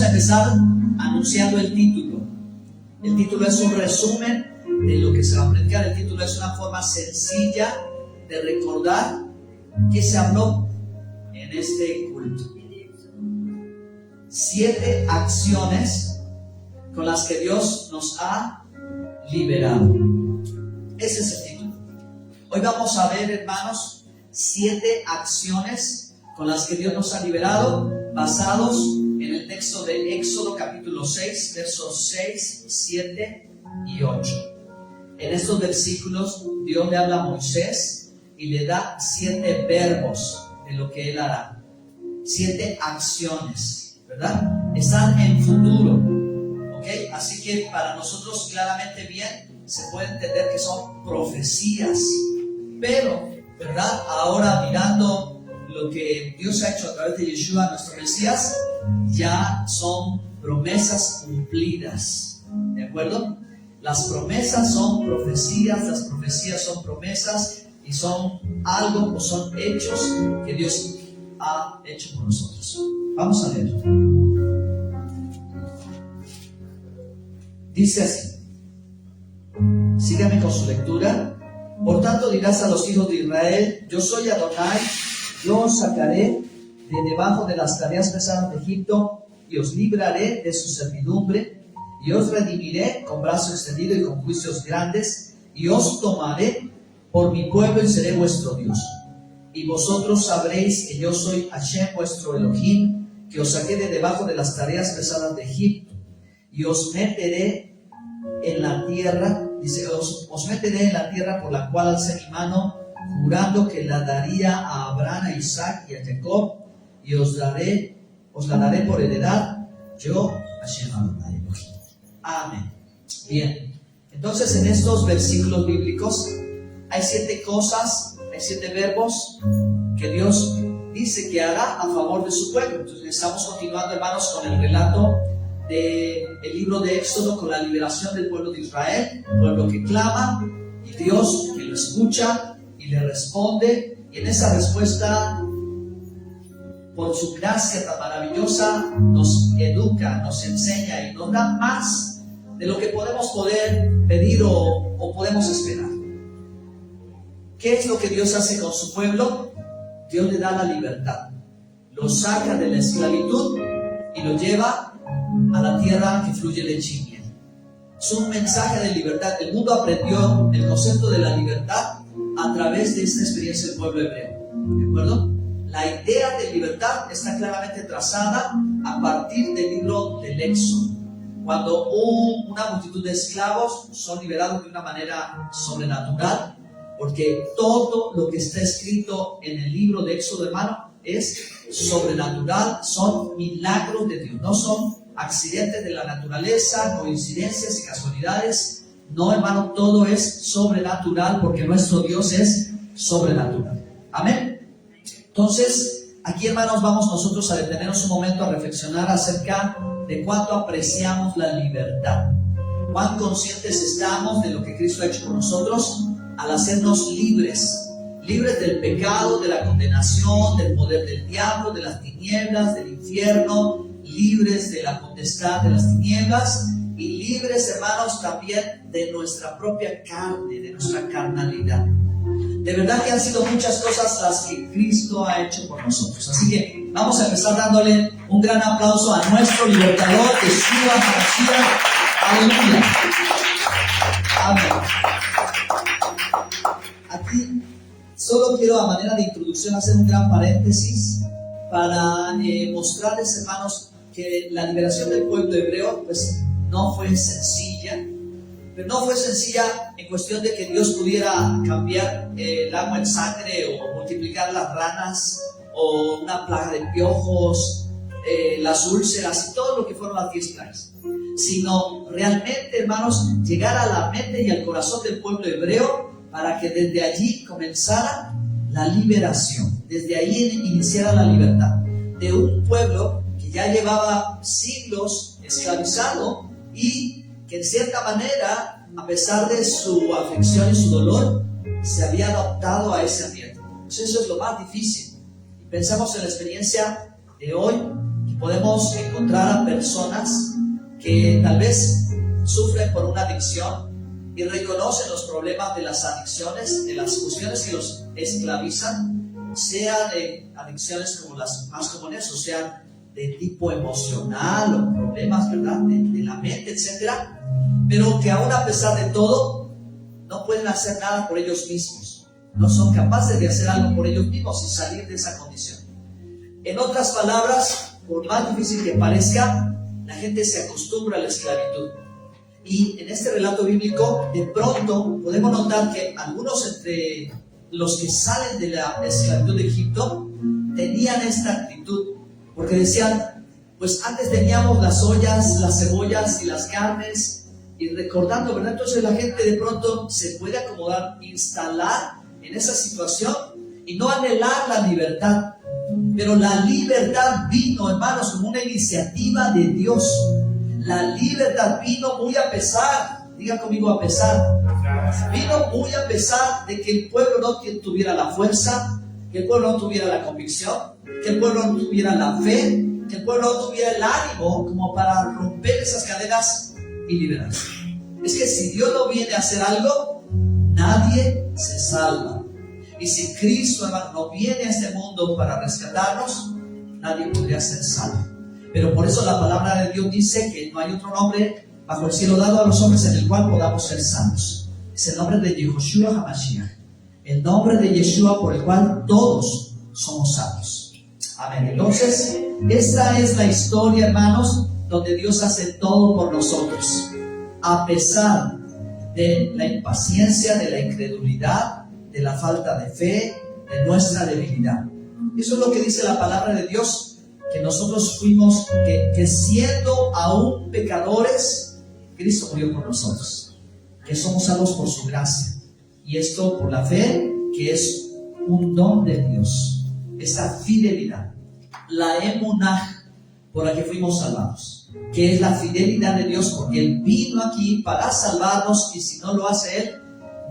a empezar anunciando el título. El título es un resumen de lo que se va a predicar. El título es una forma sencilla de recordar qué se habló en este culto. 7 acciones con las que Dios nos ha liberado. Ese es el título. Hoy vamos a ver, hermanos, 7 acciones con las que Dios nos ha liberado, basados en el texto de Éxodo capítulo 6, versos 6, 7 y 8. En estos versículos Dios le habla a Moisés y le da 7 verbos de lo que él hará. 7 acciones, ¿verdad? Están en futuro, ¿ok? Así que para nosotros claramente bien se puede entender que son profecías, pero, ¿verdad? Ahora mirando lo que Dios ha hecho a través de Yeshua, nuestro Mesías, ya son promesas cumplidas, ¿de acuerdo? Las promesas son profecías, las profecías son promesas y son algo o son hechos que Dios ha hecho por nosotros. Vamos a leer. Dice así, sígame con su lectura. Por tanto dirás a los hijos de Israel: yo soy Adonai, yo os sacaré de debajo de las tareas pesadas de Egipto y os libraré de su servidumbre y os redimiré con brazo extendido y con juicios grandes y os tomaré por mi pueblo y seré vuestro Dios. Y vosotros sabréis que yo soy Hashem vuestro Elohim, que os saqué de debajo de las tareas pesadas de Egipto y os meteré en la tierra, dice, os meteré en la tierra por la cual alcé mi mano, jurando que la daría a Abraham, a Isaac y a Jacob, y os la daré por heredad, yo, Hashem Adonai Elohim. Amén. Bien, entonces en estos versículos bíblicos hay 7 cosas, hay 7 verbos que Dios dice que hará a favor de su pueblo. Entonces estamos continuando, hermanos, con el relato del libro de Éxodo, con la liberación del pueblo de Israel, pueblo que clama y Dios que lo escucha y le responde, y en esa respuesta, por su gracia tan maravillosa, nos educa, nos enseña y nos da más de lo que podemos pedir o podemos esperar. ¿Qué es lo que Dios hace con su pueblo? Dios le da la libertad, lo saca de la esclavitud y lo lleva a la tierra que fluye leche y miel. Es un mensaje de libertad. El mundo aprendió el concepto de la libertad a través de esta experiencia del pueblo hebreo, ¿de acuerdo? La idea de libertad está claramente trazada a partir del libro del Éxodo, cuando una multitud de esclavos son liberados de una manera sobrenatural, porque todo lo que está escrito en el libro de Éxodo, hermano, es sobrenatural, son milagros de Dios, no son accidentes de la naturaleza, coincidencias y casualidades. No, hermano, todo es sobrenatural porque nuestro Dios es sobrenatural. Amén. Entonces, aquí, hermanos, vamos nosotros a detenernos un momento a reflexionar acerca de cuánto apreciamos la libertad, cuán conscientes estamos de lo que Cristo ha hecho por nosotros al hacernos libres del pecado, de la condenación, del poder del diablo, de las tinieblas, del infierno, libres de la potestad de las tinieblas y libres, hermanos, también de nuestra propia carne, de nuestra carnalidad. De verdad que han sido muchas cosas las que Cristo ha hecho por nosotros. Así que vamos a empezar dándole un gran aplauso a nuestro libertador, Yeshua HaMashiach. Aleluya. Amén. Aquí solo quiero, a manera de introducción, hacer un gran paréntesis para mostrarles, hermanos, que la liberación del pueblo hebreo pues no fue sencilla, pero no fue sencilla en cuestión de que Dios pudiera cambiar el agua en sangre o multiplicar las ranas o una plaga de piojos, las úlceras y todo lo que fueron las 10 plagas, sino realmente, hermanos, llegar a la mente y al corazón del pueblo hebreo para que desde allí comenzara la liberación, desde ahí iniciara la libertad de un pueblo que ya llevaba siglos esclavizado y que en cierta manera, a pesar de su aflicción y su dolor, se había adaptado a ese ambiente. Pues eso es lo más difícil. Y pensamos en la experiencia de hoy que podemos encontrar a personas que tal vez sufren por una adicción y reconocen los problemas de las adicciones, de las cuestiones que los esclavizan, sean adicciones como las más comunes, o sean de tipo emocional o problemas, ¿verdad?, de la mente, etcétera, pero que aún a pesar de todo no pueden hacer nada por ellos mismos, no son capaces de hacer algo por ellos mismos y salir de esa condición. En otras palabras, por más difícil que parezca, la gente se acostumbra a la esclavitud. Y en este relato bíblico, de pronto podemos notar que algunos entre los que salen de la esclavitud de Egipto tenían esta actitud, porque decían, pues antes teníamos las ollas, las cebollas y las carnes, y recordando, ¿verdad? Entonces la gente de pronto se puede acomodar, instalar en esa situación y no anhelar la libertad. Pero la libertad vino, hermanos, como una iniciativa de Dios. La libertad vino muy a pesar, diga conmigo, a pesar. Vino muy a pesar de que el pueblo no tuviera la fuerza, que el pueblo no tuviera la convicción, que el pueblo no tuviera la fe, que el pueblo no tuviera el ánimo como para romper esas cadenas y liberarse. Es que si Dios no viene a hacer algo, nadie se salva. Y si Cristo, hermano, no viene a este mundo para rescatarnos, nadie podría ser salvo. Pero por eso la palabra de Dios dice que no hay otro nombre bajo el cielo dado a los hombres en el cual podamos ser salvos. Es el nombre de Yehoshua HaMashiach, el nombre de Yeshua por el cual todos somos salvos. Amén. Entonces, esta es la historia, hermanos, donde Dios hace todo por nosotros, a pesar de la impaciencia, de la incredulidad, de la falta de fe, de nuestra debilidad. Eso es lo que dice la palabra de Dios, que nosotros fuimos, que siendo aún pecadores, Cristo murió por nosotros, que somos salvos por su gracia, y esto por la fe, que es un don de Dios, esa fidelidad, la emunah, por la que fuimos salvados, que es la fidelidad de Dios, porque Él vino aquí para salvarnos, y si no lo hace Él,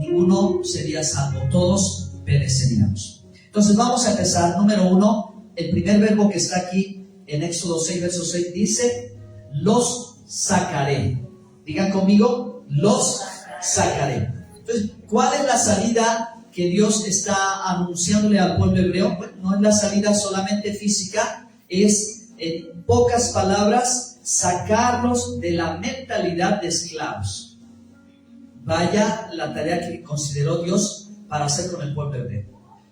ninguno sería salvo, todos pereceríamos. Entonces vamos a empezar. Número 1, el primer verbo que está aquí en Éxodo 6, verso 6 dice, los sacaré. Digan conmigo, los sacaré. Entonces, ¿cuál es la salida que Dios está anunciándole al pueblo hebreo? Pues no es la salida solamente física, es en pocas palabras sacarlos de la mentalidad de esclavos. Vaya la tarea que consideró Dios para hacer con el pueblo hebreo.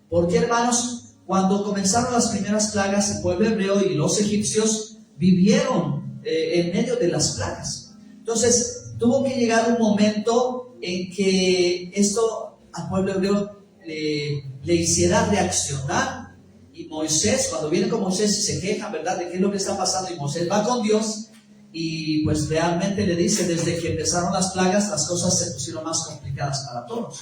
Porque, hermanos, cuando comenzaron las primeras plagas, el pueblo hebreo y los egipcios vivieron en medio de las plagas. Entonces, tuvo que llegar un momento en que esto al pueblo hebreo le hiciera reaccionar. Y Moisés, cuando viene con Moisés y se queja, ¿verdad?, de qué es lo que está pasando, y Moisés va con Dios, y pues realmente le dice, desde que empezaron las plagas, las cosas se pusieron más complicadas para todos.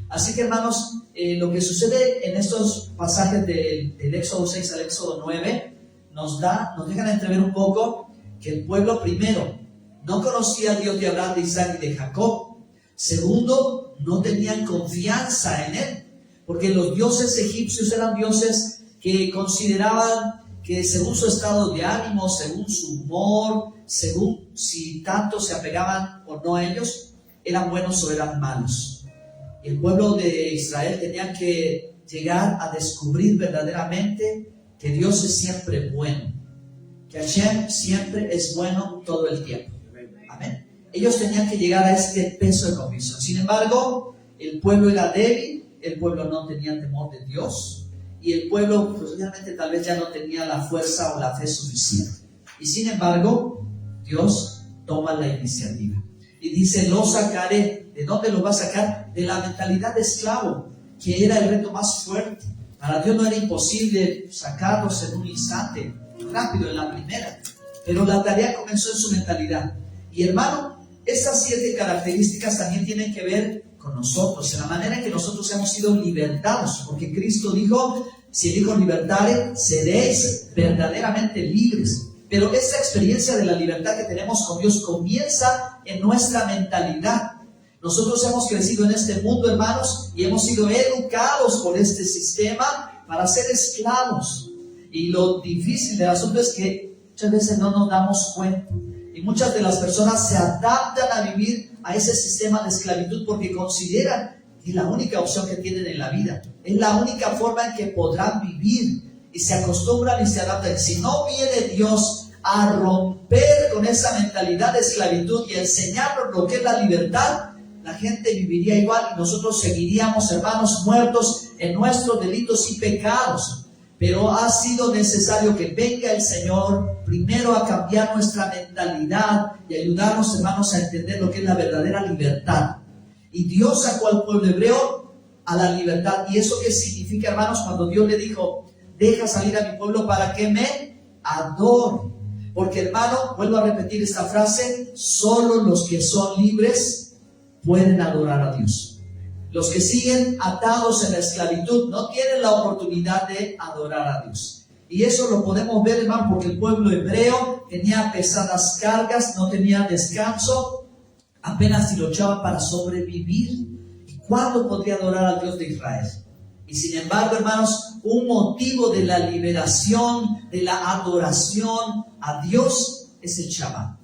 Así que, hermanos, lo que sucede en estos pasajes del Éxodo 6 al Éxodo 9 nos dejan entrever un poco que el pueblo, primero, no conocía a Dios de Abraham, de Isaac y de Jacob. Segundo, no tenían confianza en Él, porque los dioses egipcios eran dioses que consideraban que según su estado de ánimo, según su humor, según si tanto se apegaban o no a ellos, eran buenos o eran malos. El pueblo de Israel tenía que llegar a descubrir verdaderamente que Dios es siempre bueno, que Hashem siempre es bueno todo el tiempo. Amén. Ellos tenían que llegar a este peso de convicción. Sin embargo, el pueblo era débil, el pueblo no tenía temor de Dios, y el pueblo, pues realmente tal vez ya no tenía la fuerza o la fe suficiente. Y sin embargo, Dios toma la iniciativa y dice, lo sacaré. ¿De dónde lo va a sacar? De la mentalidad de esclavo, que era el reto más fuerte. Para Dios no era imposible sacarlos en un instante, rápido, en la primera, pero la tarea comenzó en su mentalidad. Y hermano, estas 7 características también tienen que ver con nosotros, en la manera en que nosotros hemos sido libertados, porque Cristo dijo, si el Hijo libertare, seréis verdaderamente libres. Pero esta experiencia de la libertad que tenemos con Dios comienza en nuestra mentalidad. Nosotros hemos crecido en este mundo, hermanos, y hemos sido educados por este sistema para ser esclavos. Y lo difícil del asunto es que Muchas veces no nos damos cuenta. Y muchas de las personas se adaptan a vivir a ese sistema de esclavitud porque consideran que es la única opción que tienen en la vida. Es la única forma en que podrán vivir. Y se acostumbran y se adaptan. Si no viene Dios a romper con esa mentalidad de esclavitud y enseñarnos lo que es la libertad, la gente viviría igual y nosotros seguiríamos, hermanos, muertos en nuestros delitos y pecados. Pero ha sido necesario que venga el Señor primero a cambiar nuestra mentalidad y ayudarnos, hermanos, a entender lo que es la verdadera libertad. Y Dios sacó al pueblo hebreo a la libertad. ¿Y eso qué significa, hermanos? Cuando Dios le dijo, deja salir a mi pueblo para que me adore. Porque, hermano, vuelvo a repetir esta frase, solo los que son libres pueden adorar a Dios. Los que siguen atados en la esclavitud no tienen la oportunidad de adorar a Dios. Y eso lo podemos ver, hermano, porque el pueblo hebreo tenía pesadas cargas, no tenía descanso, apenas si luchaba para sobrevivir. ¿Y cuándo podría adorar al Dios de Israel? Y sin embargo, hermanos, un motivo de la liberación, de la adoración a Dios es el Shabbat.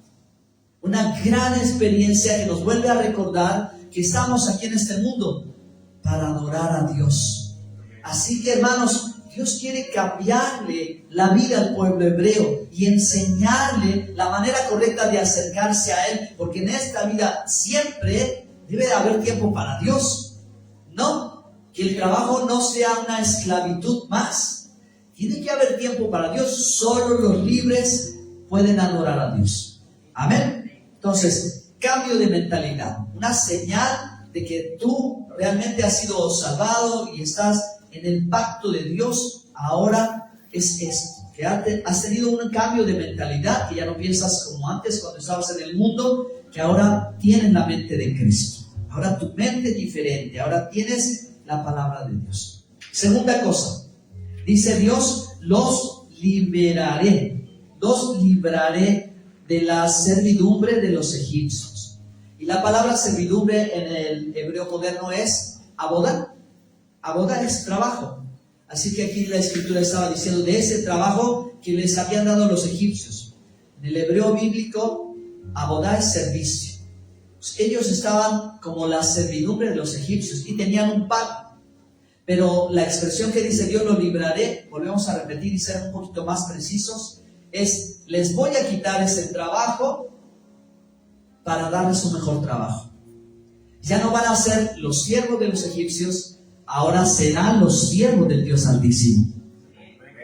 Una gran experiencia que nos vuelve a recordar que estamos aquí en este mundo para adorar a Dios. Así que, hermanos, Dios quiere cambiarle la vida al pueblo hebreo y enseñarle la manera correcta de acercarse a Él, porque en esta vida siempre debe de haber tiempo para Dios. No, que el trabajo no sea una esclavitud más. Tiene que haber tiempo para Dios. Solo los libres pueden adorar a Dios. Amén. Entonces, cambio de mentalidad, una señal de que tú realmente has sido salvado y estás en el pacto de Dios. Ahora es esto, que has tenido un cambio de mentalidad, que ya no piensas como antes cuando estabas en el mundo, que ahora tienes la mente de Cristo. Ahora tu mente es diferente, ahora tienes la palabra de Dios. Segunda cosa, dice Dios, los libraré de la servidumbre de los egipcios. Y la palabra servidumbre en el hebreo moderno es abodá. Abodá es trabajo. Así que aquí la escritura estaba diciendo de ese trabajo que les habían dado los egipcios. En el hebreo bíblico, abodá es servicio. Pues ellos estaban como la servidumbre de los egipcios y tenían un pago. Pero la expresión que dice Dios lo libraré, volvemos a repetir y ser un poquito más precisos, es les voy a quitar ese trabajo para darles un mejor trabajo. Ya no van a ser los siervos de los egipcios, ahora serán los siervos del Dios Altísimo.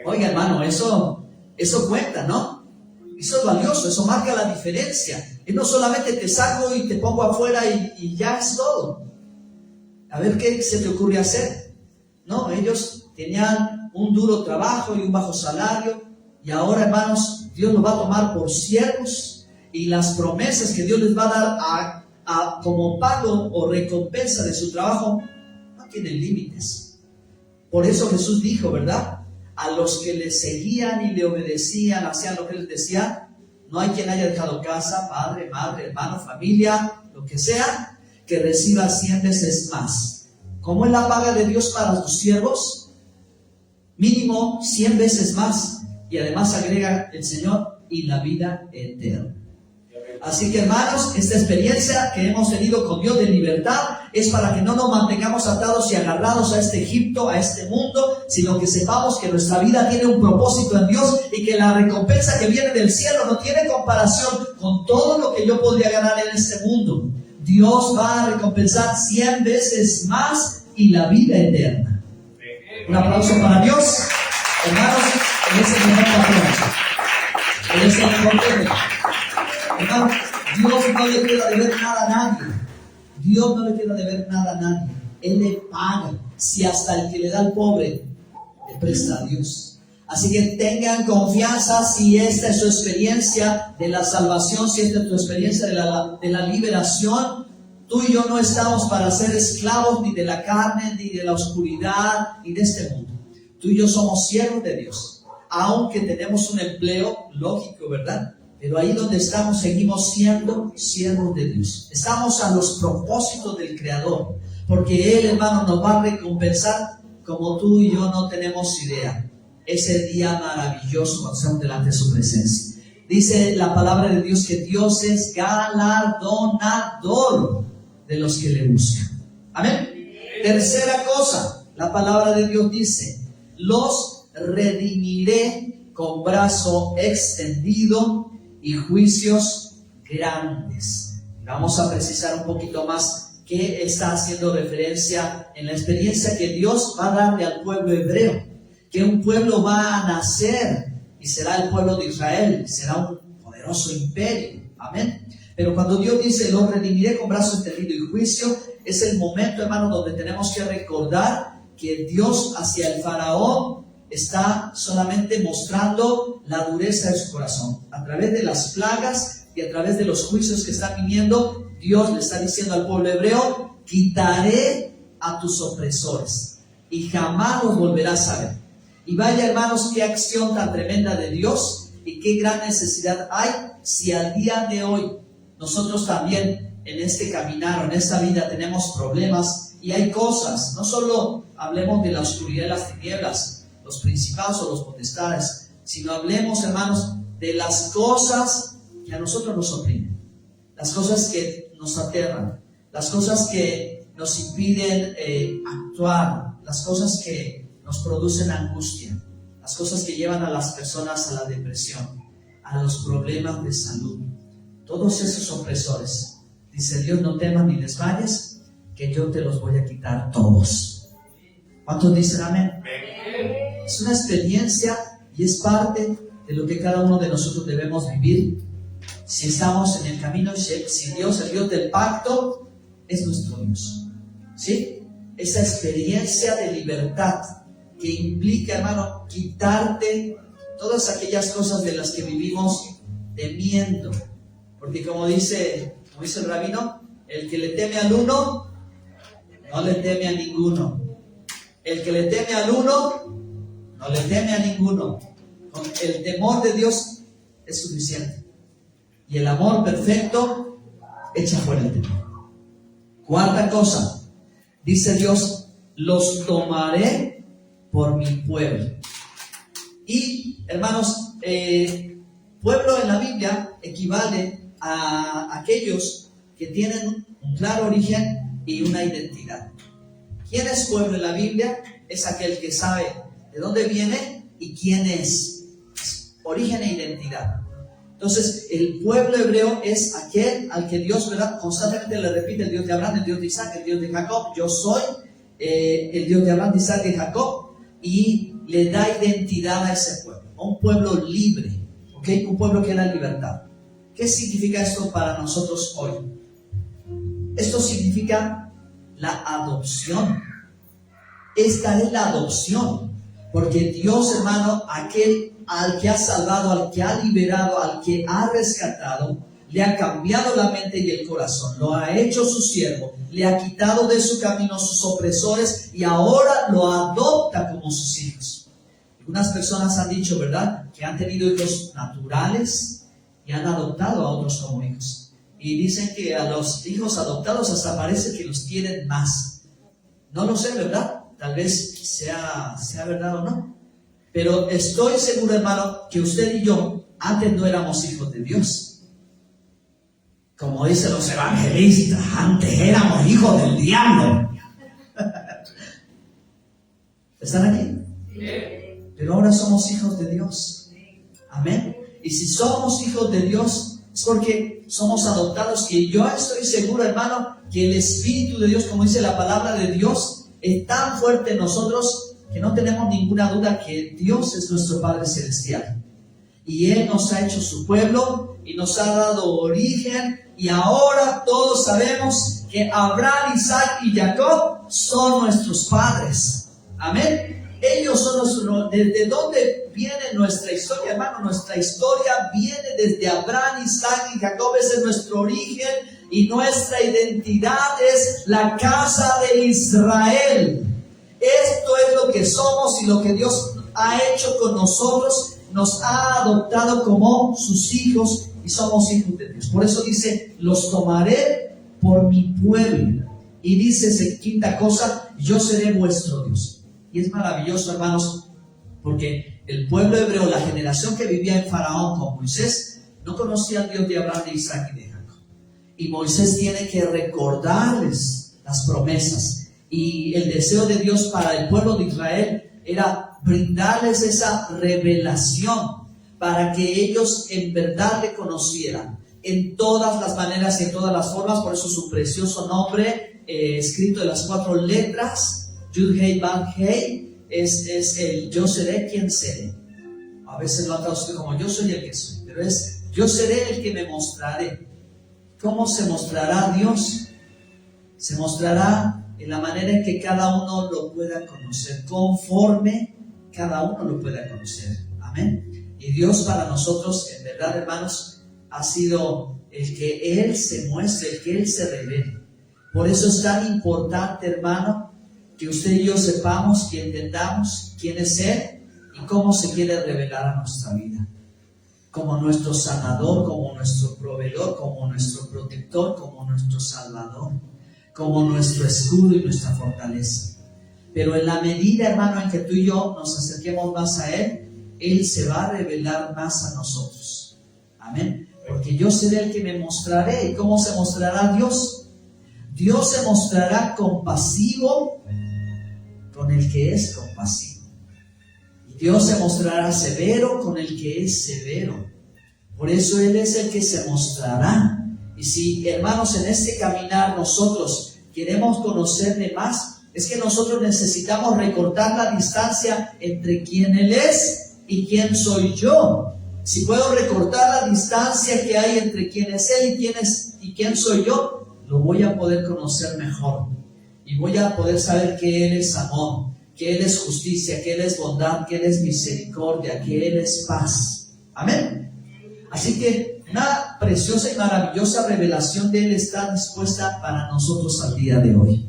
Oiga, hermano, eso cuenta, ¿no? Eso es valioso, eso marca la diferencia. Y no solamente te saco y te pongo afuera y ya es todo. A ver qué se te ocurre hacer. No, ellos tenían un duro trabajo y un bajo salario. Y ahora, hermanos, Dios los va a tomar por siervos y las promesas que Dios les va a dar como pago o recompensa de su trabajo no tienen límites. Por eso Jesús dijo, ¿verdad? A los que le seguían y le obedecían, hacían lo que él decía, no hay quien haya dejado casa, padre, madre, hermano, familia, lo que sea, que reciba 100 veces más. ¿Cómo es la paga de Dios para sus siervos? Mínimo 100 veces más. Y además agrega el Señor, y la vida eterna. Así que, hermanos, esta experiencia que hemos tenido con Dios de libertad es para que no nos mantengamos atados y agarrados a este Egipto, a este mundo, sino que sepamos que nuestra vida tiene un propósito en Dios y que la recompensa que viene del cielo no tiene comparación con todo lo que yo podría ganar en este mundo. Dios va a recompensar 100 veces más y la vida eterna. Un aplauso para Dios, hermanos. Él es el mejor patrón. Él es el mejor jefe. Hermano, Dios no le queda de ver nada a nadie. Dios no le queda de ver nada a nadie. Él le paga. Si hasta el que le da al pobre le presta a Dios. Así que tengan confianza si esta es su experiencia de la salvación, si esta es tu experiencia de la liberación. Tú y yo no estamos para ser esclavos ni de la carne, ni de la oscuridad, ni de este mundo. Tú y yo somos siervos de Dios. Aunque tenemos un empleo lógico, ¿verdad? Pero ahí donde estamos seguimos siendo siervos de Dios. Estamos a los propósitos del Creador, porque Él, hermano, nos va a recompensar como tú y yo no tenemos idea. Ese día maravilloso cuando estamos delante de su presencia. Dice la palabra de Dios que Dios es galardonador de los que le buscan. Amén. Tercera cosa, la palabra de Dios dice: los redimiré con brazo extendido y juicios grandes. Vamos a precisar un poquito más qué está haciendo referencia en la experiencia que Dios va a darle al pueblo hebreo, que un pueblo va a nacer y será el pueblo de Israel, será un poderoso imperio. Amén. Pero cuando Dios dice: los redimiré con brazo extendido y juicio, es el momento, hermano, donde tenemos que recordar que Dios hacia el faraón está solamente mostrando la dureza de su corazón. A través de las plagas y a través de los juicios que están viniendo, Dios le está diciendo al pueblo hebreo: quitaré a tus opresores y jamás los volverás a ver. Y vaya, hermanos, qué acción tan tremenda de Dios y qué gran necesidad hay si al día de hoy nosotros también en este caminar o en esta vida tenemos problemas y hay cosas. No solo hablemos de la oscuridad y las tinieblas, los principados o los potestades, sino hablemos, hermanos, de las cosas que a nosotros nos oprimen, las cosas que nos aterran, las cosas que nos impiden actuar, las cosas que nos producen angustia, las cosas que llevan a las personas a la depresión, a los problemas de salud. Todos esos opresores, dice Dios: no temas ni desmayes, que yo te los voy a quitar todos. ¿Cuántos dicen amén? Es una experiencia y es parte de lo que cada uno de nosotros debemos vivir si estamos en el camino, si Dios, el Dios del pacto, es nuestro Dios. ¿Sí? Esa experiencia de libertad que implica, hermano, quitarte todas aquellas cosas de las que vivimos temiendo. Porque como dice el rabino, el que le teme al uno, no le teme a ninguno. El que le teme al uno, no le teme a ninguno. Con el temor de Dios es suficiente. Y el amor perfecto echa fuera el temor. Cuarta cosa, dice Dios: los tomaré por mi pueblo. Y, hermanos, pueblo en la Biblia equivale a aquellos que tienen un claro origen y una identidad. ¿Quién es pueblo en la Biblia? Es aquel que sabe de dónde viene y quién es. Origen e identidad. Entonces, el pueblo hebreo es aquel al que Dios, ¿verdad?, constantemente le repite: el Dios de Abraham, el Dios de Isaac, el Dios de Jacob. Yo soy el Dios de Abraham, de Isaac, de Jacob. Y le da identidad a ese pueblo. Un pueblo libre, ¿ok? Un pueblo que da libertad. ¿Qué significa esto para nosotros hoy? Esto significa la adopción. Esta es la adopción. Porque Dios, hermano, aquel al que ha salvado, al que ha liberado, al que ha rescatado, le ha cambiado la mente y el corazón, lo ha hecho su siervo, le ha quitado de su camino sus opresores y ahora lo adopta como sus hijos. Algunas personas han dicho, ¿verdad?, que han tenido hijos naturales y han adoptado a otros como hijos. Y dicen que a los hijos adoptados hasta parece que los quieren más. No lo sé, ¿verdad? Tal vez sea verdad o no. Pero estoy seguro, hermano, que usted y yo antes no éramos hijos de Dios. Como dicen los evangelistas, antes éramos hijos del diablo. ¿Están aquí? Pero ahora somos hijos de Dios. Amén. Y si somos hijos de Dios, es porque somos adoptados, que yo estoy seguro, hermano, que el Espíritu de Dios, como dice la palabra de Dios, es tan fuerte en nosotros que no tenemos ninguna duda que Dios es nuestro Padre Celestial. Y Él nos ha hecho su pueblo y nos ha dado origen. Y ahora todos sabemos que Abraham, Isaac y Jacob son nuestros padres. Amén. Ellos son nuestros. ¿Desde dónde viene nuestra historia, hermano? Nuestra historia viene desde Abraham, Isaac y Jacob. Ese es nuestro origen. Y nuestra identidad es la casa de Israel. Esto es lo que somos y lo que Dios ha hecho con nosotros. Nos ha adoptado como sus hijos y somos hijos de Dios. Por eso dice: los tomaré por mi pueblo. Y dice, quinta cosa: yo seré vuestro Dios. Y es maravilloso, hermanos, porque el pueblo hebreo, la generación que vivía en Faraón con Moisés, no conocía al Dios de Abraham, de Isaac y de Jacob. Y Moisés tiene que recordarles las promesas. Y el deseo de Dios para el pueblo de Israel era brindarles esa revelación para que ellos en verdad le conocieran en todas las maneras y en todas las formas. Por eso su precioso nombre, escrito en las 4 letras, Yud Hei Vav Hei, es el yo seré quien seré. A veces lo han traducido como yo soy el que soy, pero es yo seré el que me mostraré. ¿Cómo se mostrará Dios? Se mostrará en la manera en que cada uno lo pueda conocer, conforme cada uno lo pueda conocer. Amén. Y Dios para nosotros, en verdad, hermanos, ha sido el que Él se muestre, el que Él se revele. Por eso es tan importante, hermano, que usted y yo sepamos, que entendamos quién es Él y cómo se quiere revelar a nuestra vida. Como nuestro sanador, como nuestro proveedor, como nuestro protector, como nuestro salvador, como nuestro escudo y nuestra fortaleza. Pero en la medida, hermano, en que tú y yo nos acerquemos más a Él, Él se va a revelar más a nosotros. Amén. Porque yo seré el que me mostraré. ¿Y cómo se mostrará Dios? Dios se mostrará compasivo con el que es compasivo. Y Dios se mostrará severo con el que es severo. Por eso Él es el que se mostrará. Y si, hermanos, en este caminar nosotros queremos conocerle más, es que nosotros necesitamos recortar la distancia entre quién Él es y quién soy yo. Si puedo recortar la distancia que hay entre quién es Él y quién soy yo, lo voy a poder conocer mejor. Y voy a poder saber que Él es amor, que Él es justicia, que Él es bondad, que Él es misericordia, que Él es paz. Amén. Así que una preciosa y maravillosa revelación de Él está dispuesta para nosotros al día de hoy.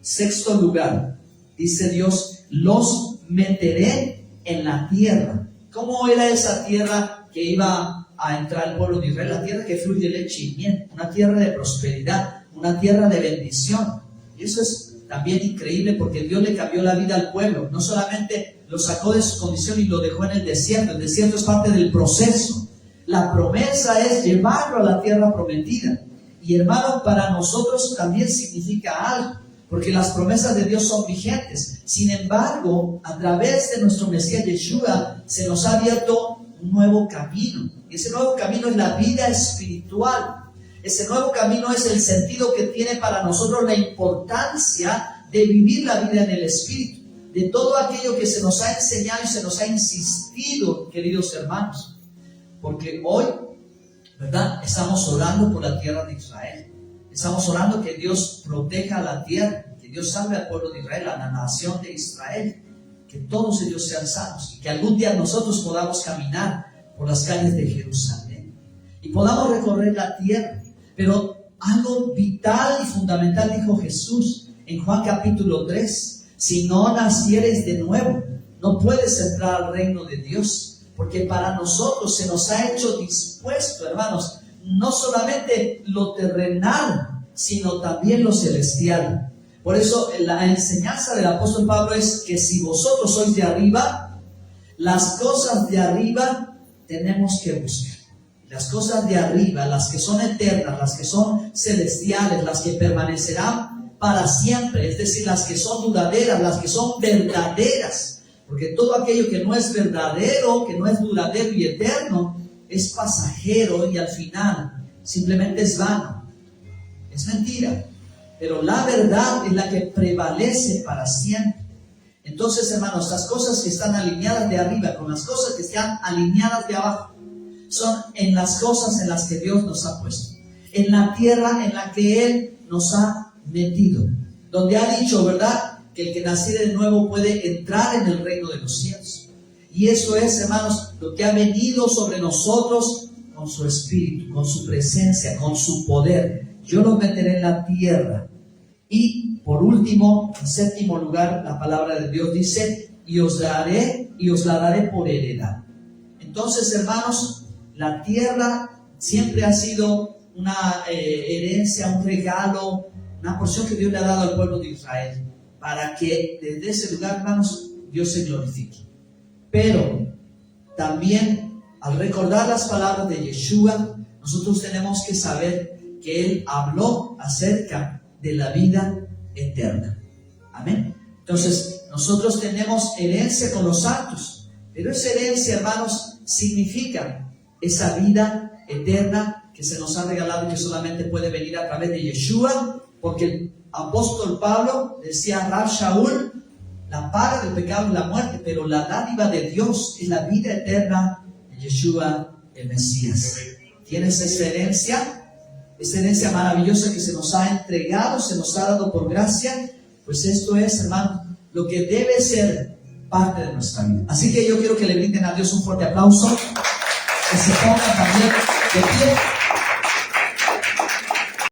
6º lugar, dice Dios, los meteré en la tierra. ¿Cómo era esa tierra que iba a entrar el pueblo de Israel? La tierra que fluye leche y miel, una tierra de prosperidad, una tierra de bendición. Y eso es también increíble porque Dios le cambió la vida al pueblo. No solamente lo sacó de su condición y lo dejó en el desierto es parte del proceso. La promesa es llevarlo a la tierra prometida. Y hermano, para nosotros también significa algo, porque las promesas de Dios son vigentes. Sin embargo, a través de nuestro Mesías Yeshua se nos ha abierto un nuevo camino. Y ese nuevo camino es la vida espiritual. Ese nuevo camino es el sentido que tiene para nosotros la importancia de vivir la vida en el Espíritu, de todo aquello que se nos ha enseñado y se nos ha insistido, queridos hermanos. Porque hoy, ¿verdad?, estamos orando por la tierra de Israel. Estamos orando que Dios proteja la tierra, que Dios salve al pueblo de Israel, a la nación de Israel, que todos ellos sean salvos y que algún día nosotros podamos caminar por las calles de Jerusalén y podamos recorrer la tierra. Pero algo vital y fundamental dijo Jesús en Juan capítulo 3: si no nacieres de nuevo, no puedes entrar al reino de Dios. Porque para nosotros se nos ha hecho dispuesto, hermanos, no solamente lo terrenal, sino también lo celestial. Por eso la enseñanza del apóstol Pablo es que si vosotros sois de arriba, las cosas de arriba tenemos que buscar. Las cosas de arriba, las que son eternas, las que son celestiales, las que permanecerán para siempre, es decir, las que son duraderas, las que son verdaderas. Porque todo aquello que no es verdadero, que no es duradero y eterno, es pasajero y al final simplemente es vano. Es mentira. Pero la verdad es la que prevalece para siempre. Entonces, hermanos, las cosas que están alineadas de arriba con las cosas que están alineadas de abajo son en las cosas en las que Dios nos ha puesto. En la tierra en la que Él nos ha metido. Donde ha dicho, ¿verdad?, que el que naciera de nuevo puede entrar en el reino de los cielos. Y eso es, hermanos, lo que ha venido sobre nosotros con su espíritu, con su presencia, con su poder. Yo los meteré en la tierra. Y por último, en 7º lugar, la palabra de Dios dice: y os la daré por heredad. Entonces, hermanos, la tierra siempre ha sido una herencia, un regalo, una porción que Dios le ha dado al pueblo de Israel, para que desde ese lugar, hermanos, Dios se glorifique. Pero también al recordar las palabras de Yeshua, nosotros tenemos que saber que Él habló acerca de la vida eterna. Amén. Entonces, nosotros tenemos herencia con los santos, pero esa herencia, hermanos, significa esa vida eterna que se nos ha regalado y que solamente puede venir a través de Yeshua, porque el apóstol Pablo decía a Rab Shaul, la paga del pecado es la muerte, pero la dádiva de Dios es la vida eterna de Yeshua, el Mesías. ¿Tienes esa herencia maravillosa que se nos ha entregado, se nos ha dado por gracia? Pues esto es, hermano, lo que debe ser parte de nuestra vida. Así que yo quiero que le brinden a Dios un fuerte aplauso, que se pongan también de pie.